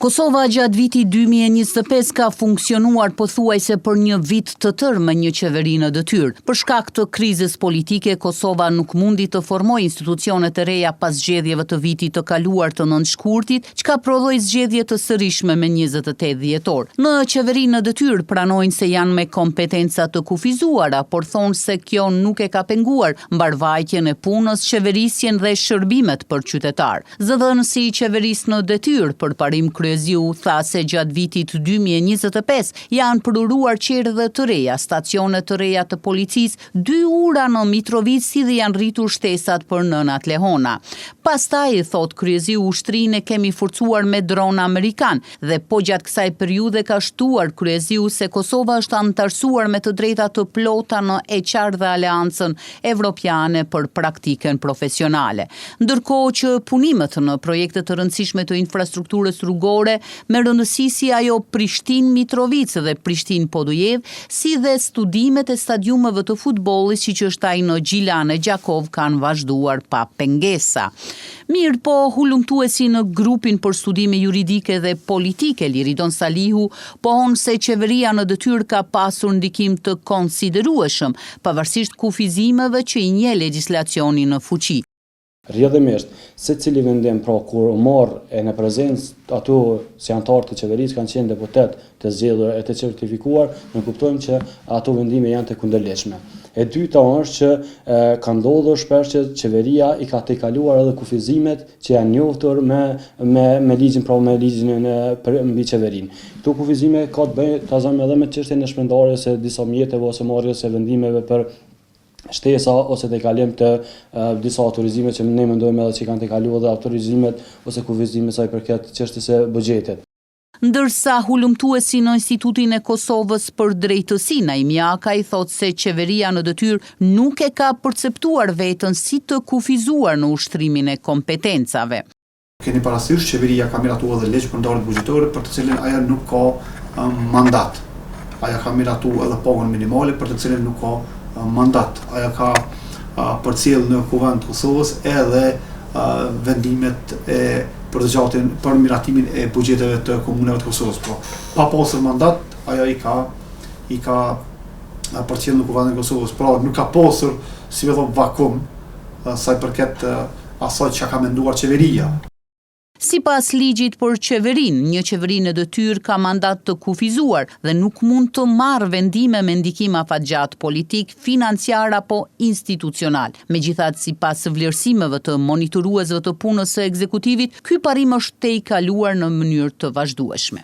Kosova gjatë vitit 2025 ka funksionuar pothuajse për një vit të tërë me një qeveri në detyrë. Për shkak të krizës politike, Kosova nuk mundi të formojë institucione të reja pas zgjedhjeve të vitit të kaluar të nënshkurtit, çka prodhoi zgjedhje të sërishme me 28 dhjetor. Në qeveri në detyrë pranojnë se janë me kompetenca të kufizuara, por thonë se kjo nuk e ka penguar mbarvajtjen e punës, qeverisjen dhe shërbimet për qytetar. Zëdhënësi i qeverisë në detyrë për parim Kryeziu tha se gjatë vitit 2025 janë përuruar qerdhe të reja, stacione të reja të policisë, 2 ura në Mitrovic si dhe janë rritur shtesat për nënat Lehona. Pastaj, thot Kryeziu, ushtrinë e kemi forcuar me drona amerikan dhe po gjatë kësaj periudhe ka shtuar Kryeziu se Kosova është anëtarësuar me të drejta të plota në EQAR dhe Aleancën Evropiane për praktikën profesionale. Ndërkohë që punimet në projekte të rëndësishme të infrastrukturës rrugore me rëndësi si ajo Prishtinë-Mitrovic dhe Prishtinë-Podujev, si dhe studimet e stadiumeve të futbollit siç është ai në Gjilan e Gjakov kanë vazhduar pa pengesa. Mirë po, hulumtuesi në grupin për studime juridike dhe politike, Liridon Salihu, pohon se qeveria në detyrë ka pasur ndikim të konsiderueshëm, pavarësisht kufizimeve që i njeh legjislacioni në fuqi. Rrjedhimisht, secili vendim pra kur marr në prezencë ato si anëtarë të qeverisë kanë qenë deputet të zgjedhur e të certifikuar, ne kuptojmë që ato vendime janë të kundërligjshme. E dyta është që ka ndodhur shpesh që qeveria i ka tejkaluar edhe kufizimet që janë njohur me ligjin, pra me ligjin mbi qeverinë. Këto kufizime ka të bëjnë tazëm edhe me çështjen e shpërndarjes së disa mjeteve ose marrjes së vendimeve për shtesa ose të kalim të disa autorizime që ne mendojmë edhe që kanë të kaluar dhe autorizimet ose kufizimet sa i përket çështjes së buxhetit. Ndërsa hulumtuesi në Institutin e Kosovës për drejtësi, Naimi Akaj thot se qeveria në detyrë nuk e ka perceptuar veten si të kufizuar në ushtrimin e kompetencave. Keni parasysh qeveria ka miratuar dhe ligj për ndarje buxhetore për të cilën ajo nuk ka mandat. Ajo ka miratuar edhe pagën minimale për të cilën nuk ka mandat. Ajo ka përcjell në Kuvend të Kosovës edhe vendimet për miratimin e buxheteve të komunave të Kosovës. Pa pasur mandat, ajo i ka përcjell në Kuvendin e Kosovës. Pra nuk ka pasur si vetë vakum sa i përket asaj që ka menduar qeveria. Sipas ligjit për qeverinë, një qeveri në detyrë ka mandat të kufizuar dhe nuk mund të marrë vendime me ndikim afatgjat politik, financiar apo institucional. Megjithatë, sipas vlerësimeve të monitoruesve të punës së ekzekutivit, ky parim është tejkaluar në mënyrë të vazhdueshme.